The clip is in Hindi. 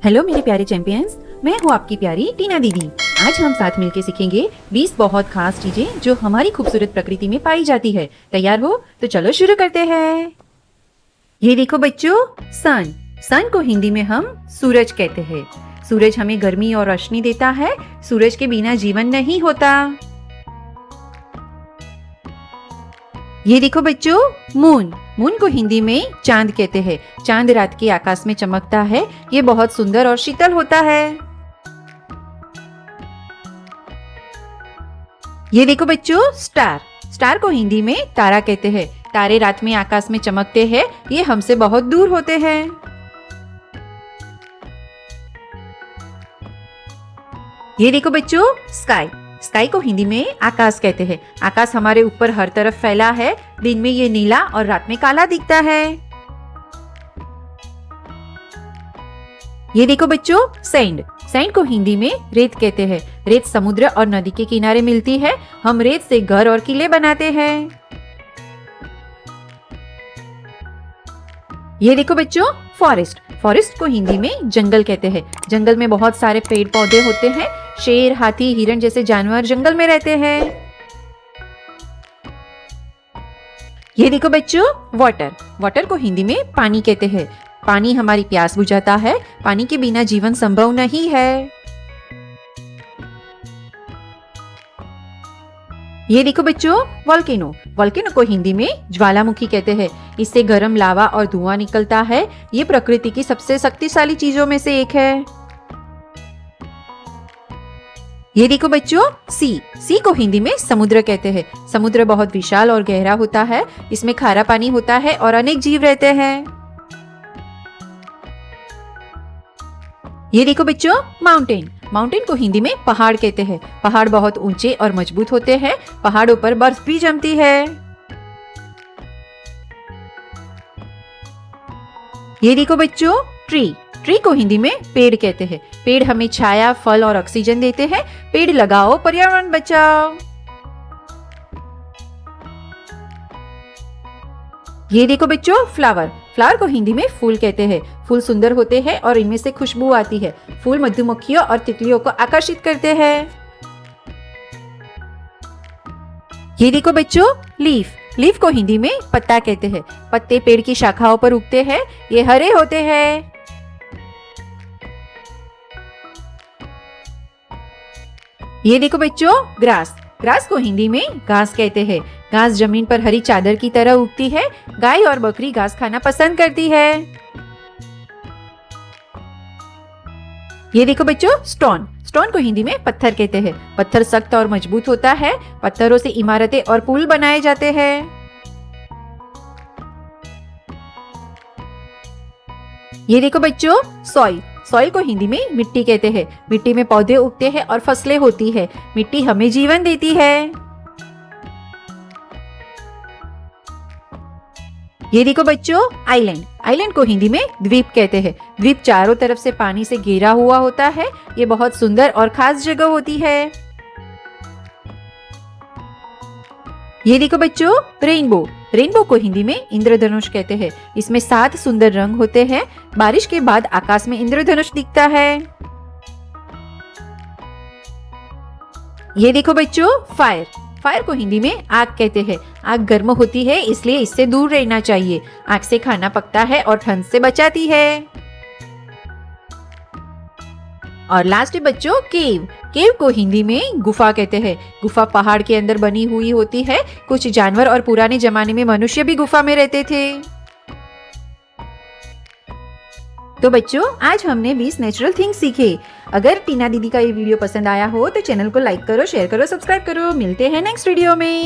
हेलो मेरे प्यारे चैंपियंस, मैं हूँ आपकी प्यारी टीना दीदी। आज हम साथ मिलकर सीखेंगे 20 बहुत खास चीजें जो हमारी खूबसूरत प्रकृति में पाई जाती है। तैयार हो तो चलो शुरू करते हैं। ये देखो बच्चों, सन को हिंदी में हम सूरज कहते हैं। सूरज हमें गर्मी और रोशनी देता है। सूरज के बिना जीवन नहीं होता। ये देखो बच्चों, मून को हिंदी में चांद कहते हैं। चांद रात के आकाश में चमकता है। ये बहुत सुंदर और शीतल होता है। ये देखो बच्चों, स्टार को हिंदी में तारा कहते हैं। तारे रात में आकाश में चमकते हैं। ये हमसे बहुत दूर होते हैं। ये देखो बच्चों, स्काई को हिंदी में आकाश कहते हैं। आकाश हमारे ऊपर हर तरफ फैला है। दिन में ये नीला और रात में काला दिखता है। ये देखो बच्चों, सैंड को हिंदी में रेत कहते हैं। रेत समुद्र और नदी के किनारे मिलती है। हम रेत से घर और किले बनाते हैं। ये देखो बच्चों, फॉरेस्ट को हिंदी में जंगल कहते हैं। जंगल में बहुत सारे पेड़ पौधे होते हैं। शेर, हाथी, हिरण जैसे जानवर जंगल में रहते हैं। ये देखो बच्चों, वाटर को हिंदी में पानी कहते हैं। पानी हमारी प्यास बुझाता है। पानी के बिना जीवन संभव नहीं है। ये देखो बच्चों, वोल्केनो को हिंदी में ज्वालामुखी कहते हैं। इससे गर्म लावा और धुआं निकलता है। ये प्रकृति की सबसे शक्तिशाली चीजों में से एक है। ये देखो बच्चों, सी को हिंदी में समुद्र कहते हैं। समुद्र बहुत विशाल और गहरा होता है। इसमें खारा पानी होता है और अनेक जीव रहते हैं। ये देखो बच्चों, माउंटेन को हिंदी में पहाड़ कहते हैं। पहाड़ बहुत ऊंचे और मजबूत होते हैं। पहाड़ों पर बर्फ भी जमती है। ये देखो बच्चों, ट्री को हिंदी में पेड़ कहते हैं। पेड़ हमें छाया, फल और ऑक्सीजन देते हैं। पेड़ लगाओ, पर्यावरण बचाओ। ये देखो बच्चों, फ्लावर को हिंदी में फूल कहते हैं। फूल सुंदर होते हैं और इनमें से खुशबू आती है। फूल मधुमक्खियों और तितलियों को आकर्षित करते हैं। ये देखो बच्चों, लीफ को हिंदी में पत्ता कहते हैं। पत्ते पेड़ की शाखाओं पर उगते हैं। ये हरे होते हैं। ये देखो बच्चों, ग्रास को हिंदी में घास कहते हैं। घास जमीन पर हरी चादर की तरह उगती है। गाय और बकरी घास खाना पसंद करती है। ये देखो बच्चों, स्टोन को हिंदी में पत्थर कहते हैं। पत्थर सख्त और मजबूत होता है। पत्थरों से इमारतें और पुल बनाए जाते हैं। ये देखो बच्चों, सॉइल को हिंदी में मिट्टी कहते हैं। मिट्टी में पौधे उगते हैं और फसलें होती है। मिट्टी हमें जीवन देती है। ये देखो बच्चों, आइलैंड को हिंदी में द्वीप कहते हैं। द्वीप चारों तरफ से पानी से घिरा हुआ होता है। ये बहुत सुंदर और खास जगह होती है। ये देखो बच्चों, रेनबो को हिंदी में इंद्रधनुष कहते हैं। इसमें 7 सुंदर रंग होते हैं। बारिश के बाद आकाश में इंद्रधनुष दिखता है। ये देखो बच्चों, फायर को हिंदी में आग कहते हैं। आग गर्म होती है, इसलिए इससे दूर रहना चाहिए। आग से खाना पकता है और ठंड से बचाती है। और लास्ट बच्चों, केव को हिंदी में गुफा कहते हैं। गुफा पहाड़ के अंदर बनी हुई होती है। कुछ जानवर और पुराने जमाने में मनुष्य भी गुफा में रहते थे। तो बच्चों, आज हमने 20 नेचुरल थिंग्स सीखे। अगर टीना दीदी का ये वीडियो पसंद आया हो तो चैनल को लाइक करो, शेयर करो, सब्सक्राइब करो। मिलते हैं नेक्स्ट वीडियो में।